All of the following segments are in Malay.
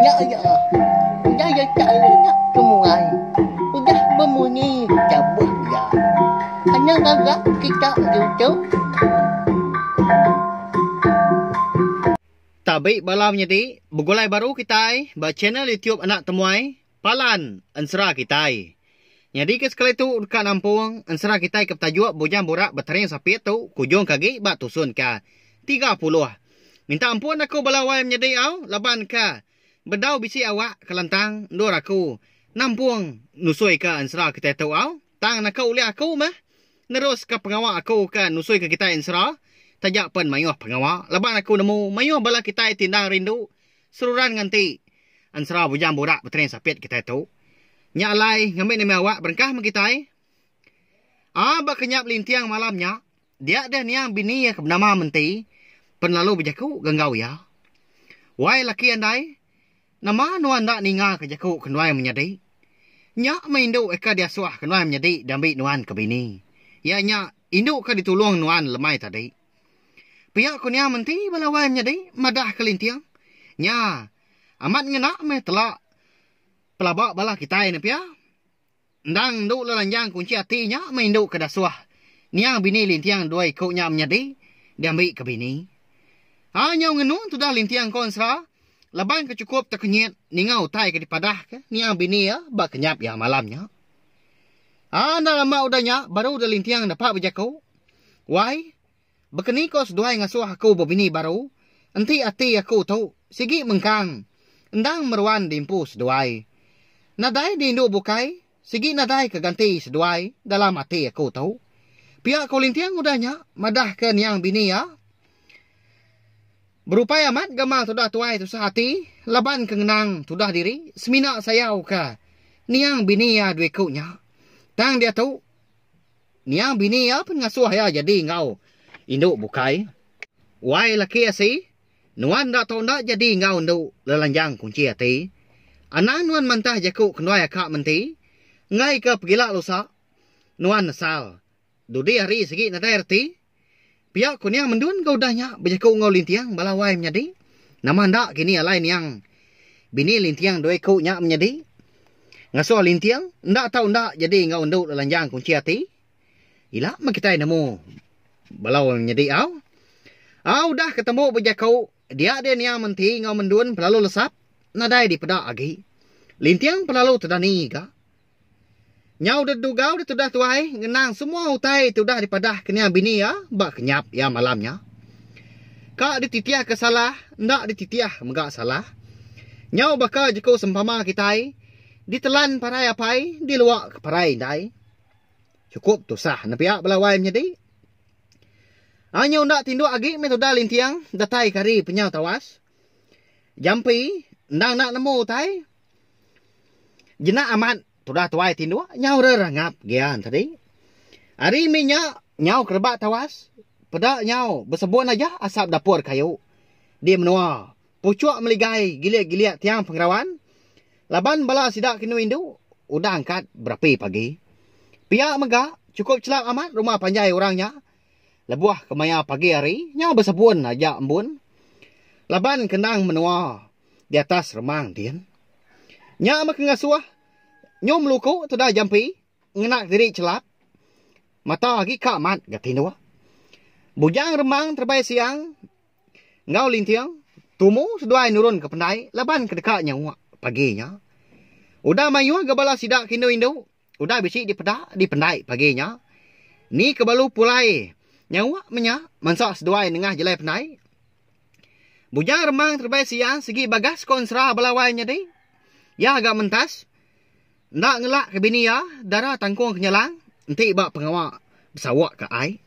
Ya ya. Udah ya caranya semulai. Udah berbunyi cabut ya. Hanya agak kita YouTube. Tabi balam jadi begulai baru kita ba channel YouTube anak temuai palan ansra kita. Jadi ke sekali tu dekat Lampung ansra kita ke tajuk bujang borak bertering sapit tu kujung kaki ba tusun ka 30. Minta ampun aku balawai menjadi au laban ka bedau bisi awak kelantang ndor aku nampung nusui ka ansra kita tu au tang nak kau lihat aku mah nerus ke pengawak aku ka nusui ke kita ansra. Tajak pen mayuh pengawa laban aku nemu mayuh bala kita tindang rindu seruran nganti ansra bujang borak bertren sapit kita tu nya alai ngambil ni awak berkah kita ba kenyap lintiang malamnya dia ada niang bini ya bernama menti pen lalu bejaku genggau ya wai laki andai nama nuan dak ninga ke jaku kenwai menyadi nya maindu eka dia suah kenwai menyadi dambi nuan ke bini ya nya induk ka ditulung nuan lemai tadi. Pihak kunia menti balawai menjadi madah kelintiang. Nya, amat ngena me telak pelabak bala kita ini pia. Ndang duk lalanjang kunci hatinya main duk kedasuah. Niang bini lintiang dua ikutnya menjadi diambil ke bini. Hanya ngenu tu dah lintiang konsra. Laban kecukup terkenyit ningau tai ke dipadah ke. Niang bini ya bak kenyap ya malamnya. Anda lama udahnya baru dah lintiang dapat berjakau. Why? Bekeni kau seduai ngasuh aku bebini baru. Enti ati aku tahu. Sigi mengkang. Endang meruan dimpu seduai. Nadai dindu bukai. Sigi nadai keganti seduai. Dalam ati aku tahu. Pihak kau lintiang udahnya. Madah ke niang bini ya. Berupaya amat gamal sudah tuai tu sehati. Laban kengenang sudah diri. Semina sayau ke. Niang bini ya dua kunya. Tang dia tahu. Niang bini ya pun ngasuh ya jadi ngau. Induk bukai. Wai laki asi. Nuan dak tahu ndak jadi ngau induk lelanjang kunci hati. Anak nuan mantah jaku kenwai akak menti. Ngai ke pegilak lusa. Nuan nasal. Dudi hari segi nadai erti. Pihak kunia mendun kau dahnya. Berjaku ngau lintiang balawai menjadi. Nama ndak kini alai niang. Bini lintiang dua ikutnya menjadi. Ngasuh lintiang. Ndak tahu ndak jadi ngau induk lelanjang kunci hati. Ila makitai nemu. Balau menjadi au. Au dah ketemu berjakau. Dia ada niang menti ngau mendun pelalu lesap. Nadai di pedak agi. Lintiang pelalu terdani ka. Nyau dedugau dia tudah tuai. Ngenang semua utai tudah di padah kenia bini ya. Bak kenyap ya malamnya. Kak dititiah ke salah. Ndak dititiah megak salah. Nyau bakal jekau sempama kitai. Ditelan parai apai. Diluak ke parai dai. Cukup tu sah. Napiak belawai menjadi. Hanya ndak tinduk agi metoda lintiang datai kari penyau tawas. Jampi ndang nak nemu tai. Jenak amat tudah tuai tinduk nyau rerangap gian tadi. Hari minyak nyau kerbak tawas. Pedak nyau bersebut aja asap dapur kayu. Dia menua. Pucuk meligai giliat-giliat tiang pengerawan. Laban bala sidak kinu indu. Udah angkat berapi pagi. Pihak megak cukup celak amat rumah panjai orangnya. Lebuah kemaya pagi hari, nyau bersebun aja embun. Laban kenang menua di atas remang dian. Nya mak ngasuah. Nyom luku tu dah jampi, ngenak diri celap. Mata lagi ka mat gatinua. Bujang remang terbaik siang. Ngau lintiang, tumu seduai nurun ke pendai, laban ke dekat nyawa paginya. Udah mayu gabala sidak kinu indu. Udah bisi di pedak di pendai paginya. Ni kebalu pulai. Nyawa menya mansak seduai nengah jelai penai. Bujang remang terbaik siang segi bagas konsra balawai nyadi. Ya agak mentas. Nak ngelak ke bini ya darah tangkung kenyalang. Nanti bak pengawak bersawak ke ai.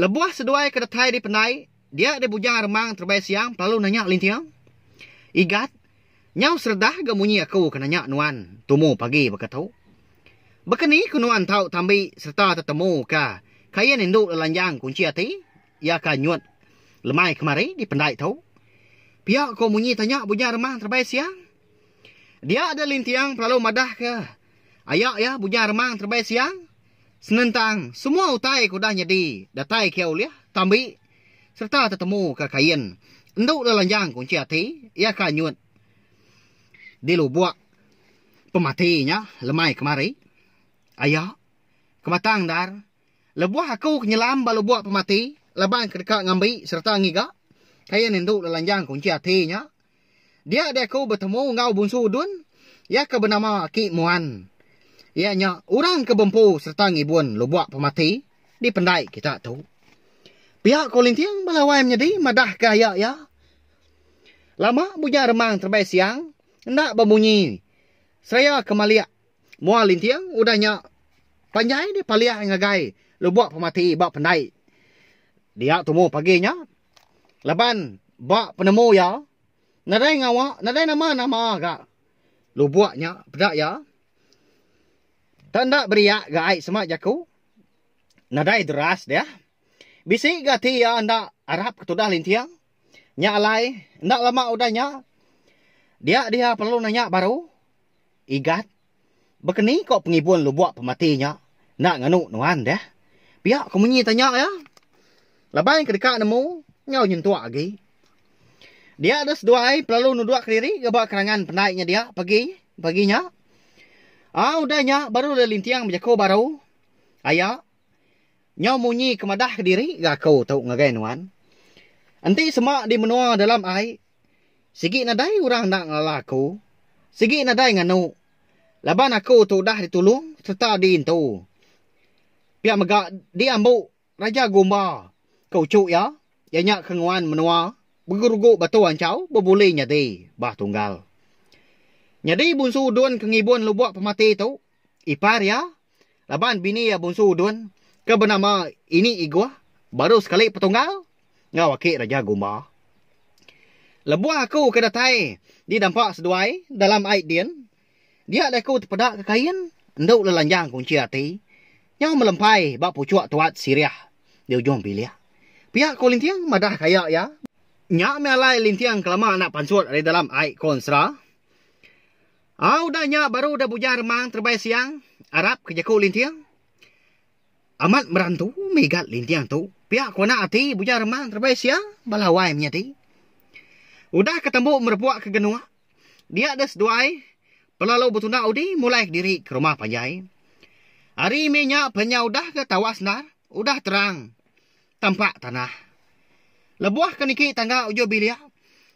Lebuah seduai ke datai di penai. Dia ada bujang remang terbaik siang lalu nanya lintiang. Igat. Nyau serdah gamunyi aku ke nanya nuan. Tumu pagi berkatau. Bekeni kunuan tahu tambi serta tetemu ka. Kaya induk lelanjang kunci hati. Ya ka nyut lemai kemari di pendai tahu. Pihak kau munyi tanya bujang remang terbaik siang. Dia ada lintiang perlu madah ke. Ayak ya bujang remang terbaik siang. Senentang semua utai ku dah nyedi. Datai kiau liah tambi. Serta tetemu ke kain. nduk lalanjang kunci hati, ia kanyut. Di lubuk pematinya, lemai kemari. Ayah, kematang dar. Lebuah aku kenyelam balubuk pemati, laban kedekat ngambil serta ngiga. Kaya nduk lalanjang kunci hatinya. Dia aku bertemu ngau bunsu dun, ia ke bernama Ki Muan. Ianya orang kebempu serta ngibun lubuk pemati di pendai kita tu. Pihak kolintiang balawai menjadi madah kaya ya. Lama punya remang terbaik siang, hendak berbunyi. Saya kemaliak. Mua lintiang udahnya panjai di paliak ngagai lubuk pemati bak pendai. Dia temu paginya. Laban bak penemu ya. Nadai ngawa, nadai nama agak. Lubuknya pedak ya. Tanda beriak gai semak jaku. Nadai deras dia. Bisik gati ya anda Arab ketudah lintiang. Nya alai, ndak lama udahnya. Dia perlu nanya baru. Igat. Bekeni kok pengibun lubuk pematinya. Nak nganu nuan deh. Pihak kemunyi tanya ya. Laban kedekat nemu. Ngau nyentuak lagi. Dia ada seduai perlu nuduk kediri. Gebak kerangan pendaiknya dia. Paginya. Udahnya baru ada lintiang berjaku baru. Ayah. Nyau munyi kemadah kediri. Gak kau tahu ngagai nuan. Nanti semak di menua dalam air. Sigi nadai orang nak ngalaku. Sigi nadai nganu. Laban aku tu dah ditulung. Serta diintu. Pihak megak diambu. Raja Gomba. Kau cuk ya. Ianya kenguan menua. Berguruguk batu ancau. Berbulai nyadi. Bah tunggal. Nyadi bunsu udun kengibun lubuk pemati tu. Ipar ya. Laban bini ya bunsu udun. Ke bernama ini igwa. Baru sekali petunggal. Ngawaki Raja Gomba. Lebuah aku kedatai. Di dampak seduai. Dalam air dian. Dia ada aku terpedak ke kain. Nduk lelanjang kunci hati. Yang melempai bak pucuak tuat Siriah. Di ujung bilik. Pihak ko lintiang madah kaya ya. Nyak melai lintiang kelama anak pansut di dalam air konsra. Udahnya baru dah bujang remang terbaik siang. Arab kejaku lintiang. Amat merantu megat lintiang tu. Pihak ko nak hati bujang remang terbaik siang. Balawai menyati. Udah ketemu merpuak ke genua. Dia ada seduai. Pelalu betuna udi mulai diri ke rumah panjai. Hari minyak penya udah ke tawas nar. Udah terang. Tampak tanah. Lebuah keniki tangga ujo bilia.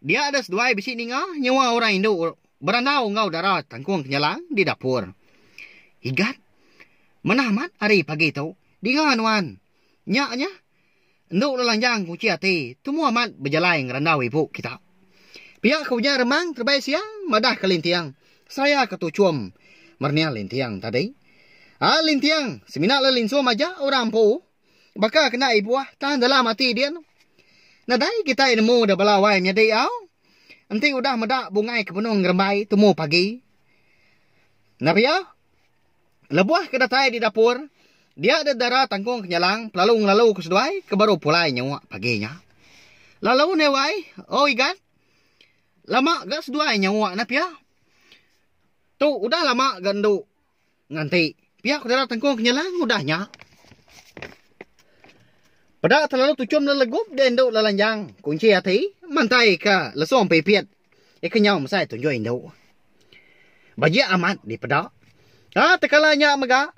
Dia ada seduai bisi ninga. Nyawa orang Indo. Beranau ngau darah tangkung kenyalang di dapur. Higat. Menamat hari pagi tu. Dingan wan. Nyaknya. Nduk lelanjang kunci hati. Tumu amat berjalan ngerandau ibu kita. Pihak kaunya remang terbaik siang. Madah ke lintiang. Saya ketucum. Mernia lintiang tadi. Lintiang. Semina le linsuam aja orang po. Baka kena ibu tahan dalam hati dia. Nadai kita nemu dah balawai nyadai au. Nanti udah medak bungai ke penuh ngerembai. Temu pagi. Nabi ya. Lebuah kedatai di dapur. Dia ada darah tangkung kenyalang. Lalu ke seduai. Kebaru pulai nyawa paginya. Lalu newai. Oh ikan. Lama gak seduai nyawa nabi ya. Tu udah lama gandu. Nganti. Pihak darah tangkung kenyalang udahnya. Pada terlalu tucum dan legup dan induk lalanjang. Kunci hati. Mantai ke lesong pepiat. Kenyau masai tunjuk induk. Bajia amat di pedak. Tekalanya mega.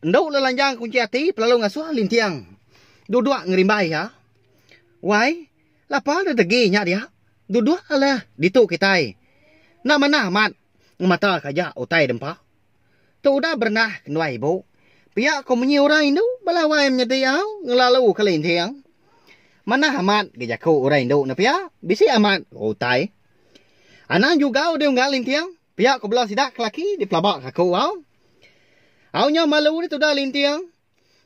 Induk lalanjang kunci hati. Pelalu ngasuh lintiang. Duduk ngerimbai ya. Wai. Lapa ada deginya dia. Duduk lah. Dituk kitai. Nak mana amat. Mata kajak utai dempak. Tu udah bernah kenua ibu. Pihak kau menyi orang Indo. Balawai menyedih au. Ngelalu ke lintiang. Mana amat. Gejaku orang Indo. Na pihak. Bisi amat. Utai. Anak juga udah ngal lintiang. Pihak kau belah sidak laki. Di pelabak aku au. Aunya malu ni tu dah lintiang.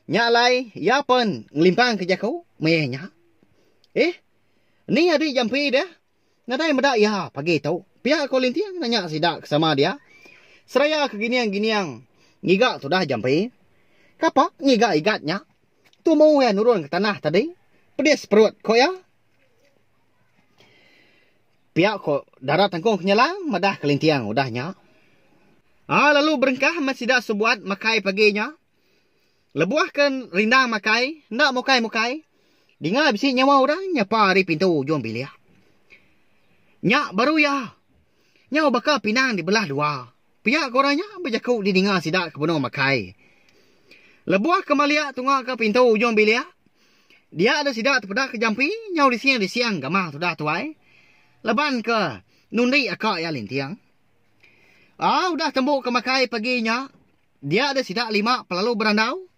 Nyalai. Ya pun. Ngelimpang kejaku. Mehnya. Ni adik jampi dia. Nadai medak ya. Pagi tau. Pihak kau lintiang. Nanya sidak sama dia. Seraya keginiang-giniang. Ngigak tu dah jampi. Kapak ngigak-igatnya. Tu mau ya nurun ke tanah tadi. Pedis perut kok ya. Pihak kok darah tangkung kenyalang. Madah kelintiang udahnya. Lalu berengkah masih dah sebuat makai paginya. Lebuahkan rindang makai. Ndak mukai-mukai. Dengar bisik nyawa orang nyapa hari pintu ujung bilik. Nyak baru ya. Nyawa bakal pinang dibelah dua. Pihak korangnya berjakuk didengar sidak kebunuh makai. Lebuah kemaliak tunggu ke pintu ujung bilik. Dia ada sidak terpedak ke jampi. Nyawa di siang gamah sudah tuai. Leban ke nundi akak ya lintiang. Udah tembuk ke makai paginya. Dia ada sidak 5 pelalu berandau.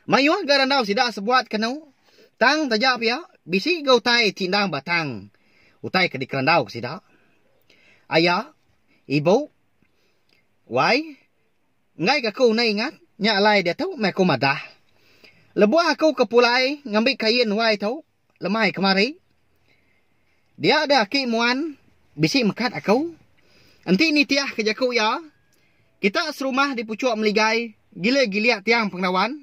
Mayuah garandau sidak sebuat kenu. Tang tajak ya, bisi gau tai cindang batang. Utai ke di kerandau sidak. Ayah, ibu, wai, ngai ke kau na ingat, nyak lai dia tahu meku madah. Lebuah aku ke pulai, ngambil kain wai tahu, lemai kemari. Dia ada aki muan, bisi mekat aku. Nanti ni tiah kejaku ya. Kita serumah di pucuk meligai, gila-gila tiang pengawan.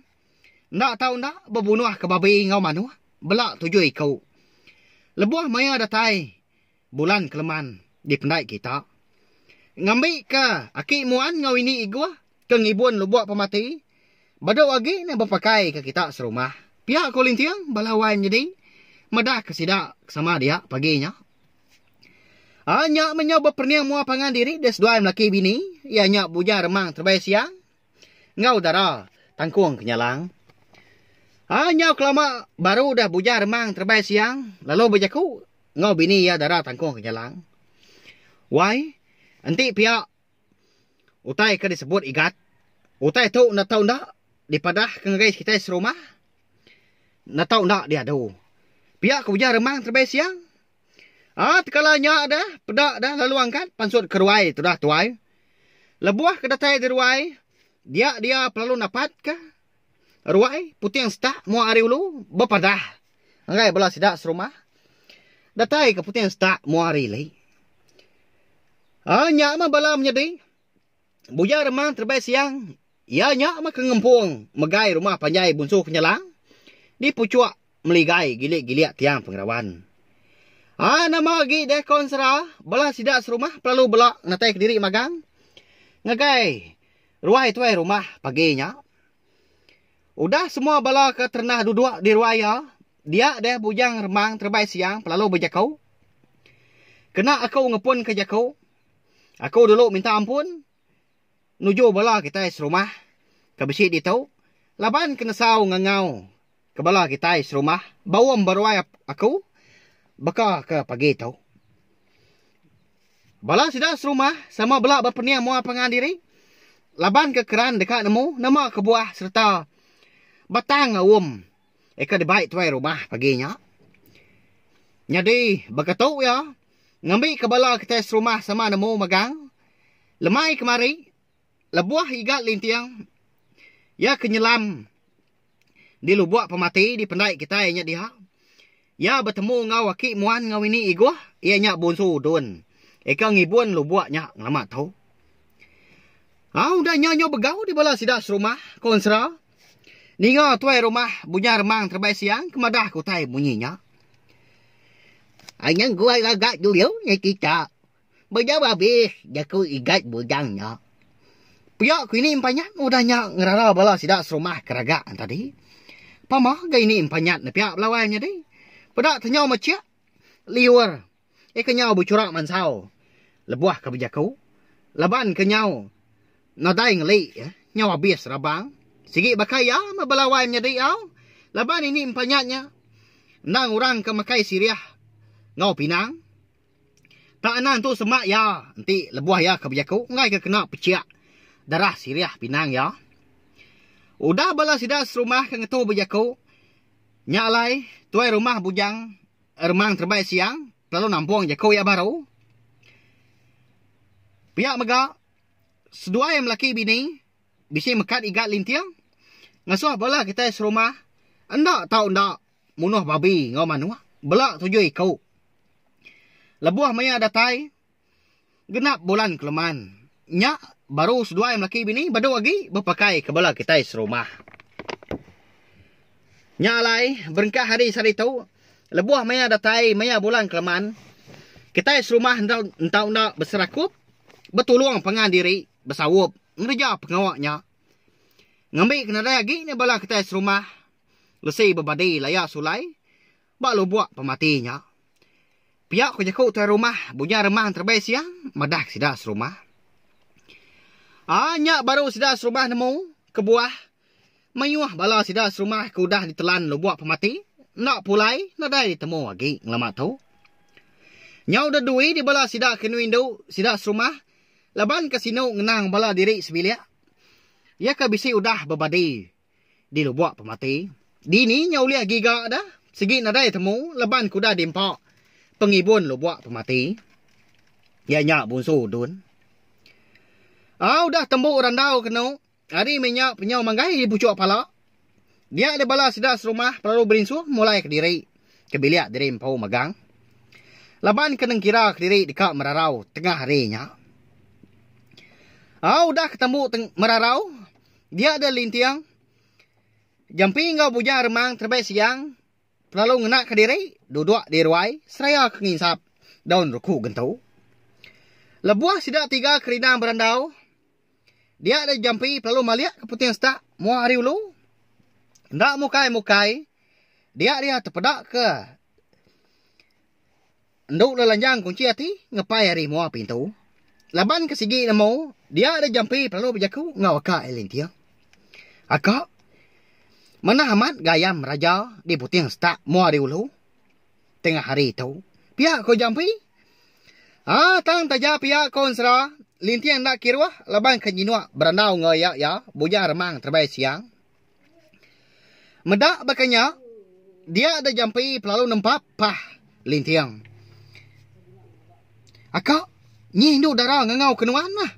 Nak tahu nak berbunuh ke babi ngau manu. Belak tujuh ikau. Lebuah maya datai. Bulan keleman di pendai kita. Ngambil ke aki muan ngau ini igua. Ke ngibun lebuak pemati. Badau lagi ni berpakai ke kita serumah. Pihak kolintiang balawan jadi. Madah kesidak sama dia paginya. Nyak menyoba perniang mua pangan diri. Des dua laki bini. Ia nyak buja remang terbaik siang. Ngau darah tangkuang kenyalang. Nyaw kelama baru dah bujar remang terbaik siang. Lalu berjaku. Ngau bini ya darah tangkung kenyalang. Why? Nanti pihak. Utai ke disebut igat. Utai tu nak tahu nak. Dipadah ke guys kita serumah. Nak tahu nak dia tu. Pihak ke bujar remang terbaik siang. Tekala nyak dah. Pedak dah lalu angkat. Pansut ke ruai tu dah tuai. Lebuah ke datai di ruai. Dia perlu dapat ke? Ruai putih yang setak mua hari ulu berpadah. Anggai belah sidak serumah. Datai ke putih yang setak mua hari lagi. Nyak mah bala menyedi. Buja remang terbaik siang. Ya nyak mah kengempung. Megai rumah panjai bunsu kenyalang. Di pucuk meligai gilik-gilik tiang pengrawan. Nama lagi deh konsera. Belah sidak serumah perlu belak natai ke diri magang. Ngagai ruai tuai rumah paginya. Udah semua bala ke ternah duduk di ruaya. Dia dah bujang remang terbaik siang. Pelalu berjakau. Kena aku ngepun ke jakau. Aku dulu minta ampun. Nuju bala kita serumah. Kebisi di tau. Laban kena sau ngangau. Ke bala kita serumah. Bawam beruai aku. Baka ke pagi tau. Bala sidak serumah. Sama bala berpeniang mua pangan diri. Laban ke keran dekat nemu. Nama ke buah serta batang awam. Eka dibaik tuai rumah paginya. Jadi, berkata ya. Ngambil kebala kita serumah sama nemu magang. Lemai kemari. Lebuah igat lintiang. Ya kenyelam. Di lubuak pemati di pendai kita ianya dia. Ya bertemu ngau aki muan ngau ini iguah. Ianya bunsu dun. Eka ngibun lubuaknya ngelamat tau. Udah nyanyo begau di bala sidak serumah. Konsera. Ninga tuai rumah bunya remang terbaik siang. Kemadah ku tai bunyinya. Anyang gua agak dulu ni kita. Berjawab habis. Jaku igat bujangnya. Pihak ku ini impanyat. Udahnya ngerara bala sidak serumah keragaan tadi. Pamah gak ini impanyat na pihak lawannya di. Pedak tanyau macam. Liur. Kenyau bucurak mansau. Lebuah kebijaku. Laban kenyau. Nadai ngeli. Nyau habis rabang. Sigi bakai ya, mabalawannya di yaw. Laban ini empanyatnya. Nang orang ke makai siriah. Ngau pinang. Tak anan tu semak ya. Nanti lebuah ya kebijaku. Ngai ke kena peciak. Darah siriah pinang ya. Udah bala sidak serumah ke ngetu bejaku. Nyalai, tuai rumah bujang. Remang terbaik siang. Lalu nampung jaku ya baru. Pihak megak. Sedua yang laki bini. Bisi mekat igat lintiang. Ngasuh bala kita serumah. Anda tahu ndak munuh babi ngau manua. Belak tujuh ikau. Lebuah maya datai. Genap bulan keleman. Nyak baru sedua yang laki bini. Badu lagi berpakai ke bala kita serumah. Nyalai berengkah hari sari tau. Lebuah maya datai maya bulan keleman. Kita serumah entau ndak berserakup. Betuluang pangan diri. Bersawup. Ngerja pengawaknya. Ngambil kena lagi ni bala kita serumah. Lesai berbadi layak sulai. Bak lu buat pematinya. Piak ko jakau tuan rumah. Bunya remang terbaik siang. Madak sidak serumah. Nyak baru sidak serumah nemu. Kebuah. Mayuah bala sidak serumah kudah ditelan lu buat pemati. Nak pulai. Nadai ditemu lagi. Ngelamat tu. Nyau dah duit di bala sidak kenu indu. Sidak serumah. Laban kasino ngenang bala diri sebilik. Ya ka bisi udah berbadi. Di lu buat pemati. Di ni nyau lihat giga dah. Segi nadai temu. Laban kuda dimpak. Pengibun lu buat pemati. Ya nyak bunsu dun. Udah tembuk randau kena. Hari minyak penyau manggai di pucuk pala. Dia ada bala sidak serumah. Perlu berinsu mulai ke diri. Kebiliak diri empau magang. Laban keneng kira ke diri dekat merarau. Tengah harinya. Udah ketemu merarau. Dia ada lintiang. Jampi ngau bujang remang terbaik siang. Lalu ngenak ke diri. Duduk di ruai. Seraya kenginsap. Daun ruku gentau. Lebuah sidak 3 kerinang berandau. Dia ada jampi. Lalu maliak keputing setak. Muah hari ulu. Ndak mukai-mukai. Dia terpedak ke. Nduk lelanjang kunci hati. Ngepai hari muah pintu. Laban ke sigi nemu. Dia ada jampi. Lalu berjaku. Ngawaka elintiang. Akak. Mana amat gayam raja di puting setak muari ulu. Tengah hari itu. Pihak ko jampi. Tang taja pihak kon sera. Lintiang nak kirwah. Laban kenjinua berandau ngoyak ya. Buja remang terbaik siang. Medak bakanya. Dia ada jampi pelalu nempak. Pah. Lintiang. Akak. Nyi induk darah ngangau kenuan lah.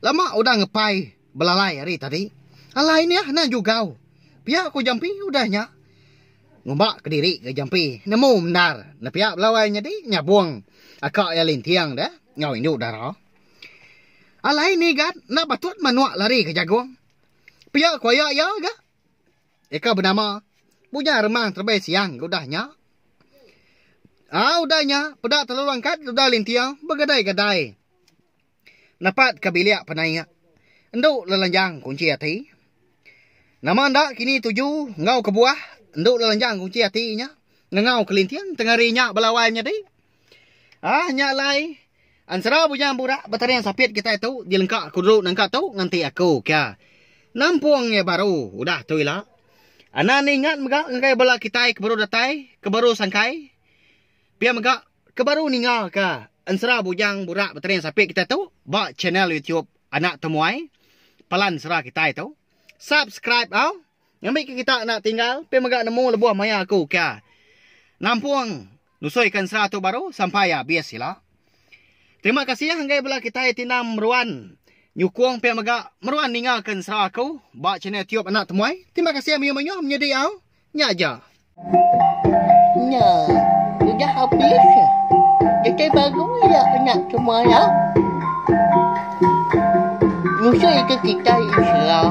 Lama udah ngepai. Belalai hari tadi. Alai ni nak juga. Pihak aku jampi udahnya. Ngumbak ke diri ke jampi. Nemu benar. Na pihak belawainya di nyabuang. Akak ya lintiang dah. Ngau induk darah. Alai ni kan. Nak patut manuak lari ke jagung. Pihak aku ya ga. Eka bernama. Punya remang terbaik siang. Udahnya. Udahnya. Pedak terlalu angkat. Udah lintiang. Bergadai-gadai. Napat kabiliak penaiak. Enduk lelanjang kunci hati. Nama anda kini 7 ngau ke buah. Nduk lelanjang kunci hatinya. Ngau ke lintiang. Tengah rinyak belawainya di. Nyak lai. Ansara bujang burak. Batari yang sapit kita itu. Dilengkak aku duduk nangkak tu. Nganti aku kya. Nampuangnya baru. Udah tu ilah. Anak ni ingat megak. Ngai bala kita kebaru datai. Kebaru sangkai. Pia megak. Kebaru ningal ka. Ansara bujang burak. Batari yang sapit kita tu. Bak channel YouTube. Anak temuai. Pelan serah kita itu. Subscribe Ngambil kita nak tinggal. Pergi megak nemu lebuah maya aku kya. Nampuang. Nusoikan seratu baru. Sampai ya bias sila. Terima kasih hanggai bela kita tinam meruan. Nyukung pergi megak meruan ninggalkan serah aku. Bak channel tiup anak temuai. Terima kasih menyo-menyo menjadi au. Nya aja. Sudah habis. Jadi baru ya anak temuai Nusoi ke kita insya